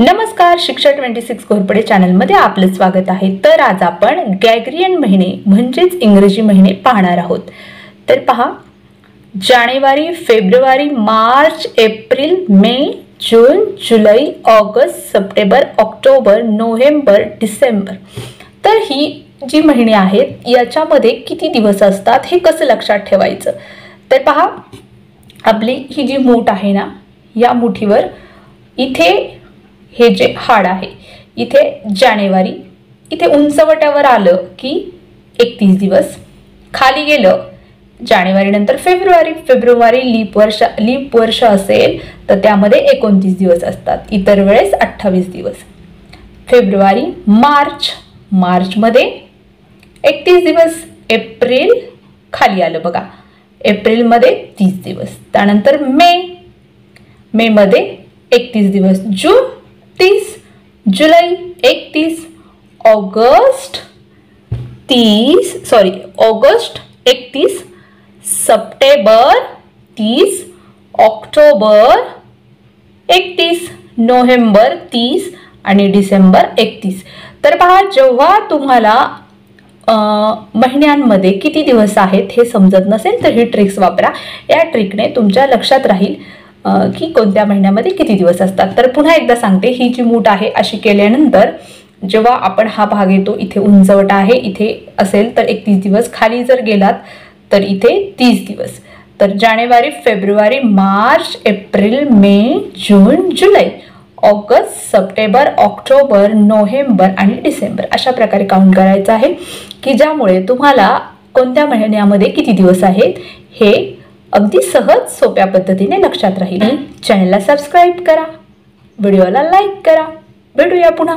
नमस्कार, शिक्षा 26 घोरपडे चॅनलमध्ये आपलं स्वागत आहे। तर आज आपण ग्रेगोरियन महिने म्हणजेच इंग्रजी महिने पाहणार आहोत। तर पहा, जानेवारी, फेब्रुवारी, मार्च, एप्रिल, मे, जून, जुलै, ऑगस्ट, सप्टेंबर, ऑक्टोबर, नोव्हेंबर, डिसेंबर। तर ही जी महिने आहेत याच्यामध्ये किती दिवस असतात हे कसं लक्षात ठेवायचं। तर पहा, आपली ही जी मूठ आहे ना, या मुठीवर इथे हे जे हाड आहे इथे जानेवारी, इथे उंचवट्यावर आलं की 31 दिवस, खाली गेलं जानेवारी नंतर फेब्रुवारी, फेब्रुवारी लीप वर्ष असेल तर त्यामध्ये 29 दिवस असतात, इतर वेळेस 28 दिवस। फेब्रुवारी, मार्च, मार्च मध्ये 31 दिवस, एप्रिल खाली आलं बघा, एप्रिल मध्ये 30 दिवस, त्यानंतर मे, मे मध्ये 31 दिवस, जून 30, जुलै 31, ऑगस्ट 31, सप्टेंबर 30, ऑक्टोबर 31, नोव्हेंबर 30 आणि डिसेंबर 31। तर पहा, जेव्हा तुम्हाला महिन्यांमध्ये किती दिवस आहेत हे समजत नसेल तर ही ट्रिक्स वापरा। या ट्रिकने तुमच्या लक्षात राहील की कोणत्या महिन्यामध्ये किती दिवस असतात। तर पुन्हा एकदा सांगते, ही जी मूठ आहे अशी केल्यानंतर जेव्हा आपण हा भाग येतो, इथे उंचवटा आहे, इथे असेल तर 31 दिवस, खाली जर गेलात तर इथे 30 दिवस। तर जानेवारी, फेब्रुवारी, मार्च, एप्रिल, मे, जून, जुलै, ऑगस्ट, सप्टेंबर, ऑक्टोबर, नोव्हेंबर आणि डिसेंबर अशा प्रकारे काउंट करायचं आहे की ज्यामुळे तुम्हाला कोणत्या महिन्यामध्ये किती दिवस आहेत हे अगदी सहज सोप्या पद्धतीने लक्षात राहील। चॅनलला सबस्क्राइब करा, व्हिडिओला लाईक करा। भेटूया पुन्हा।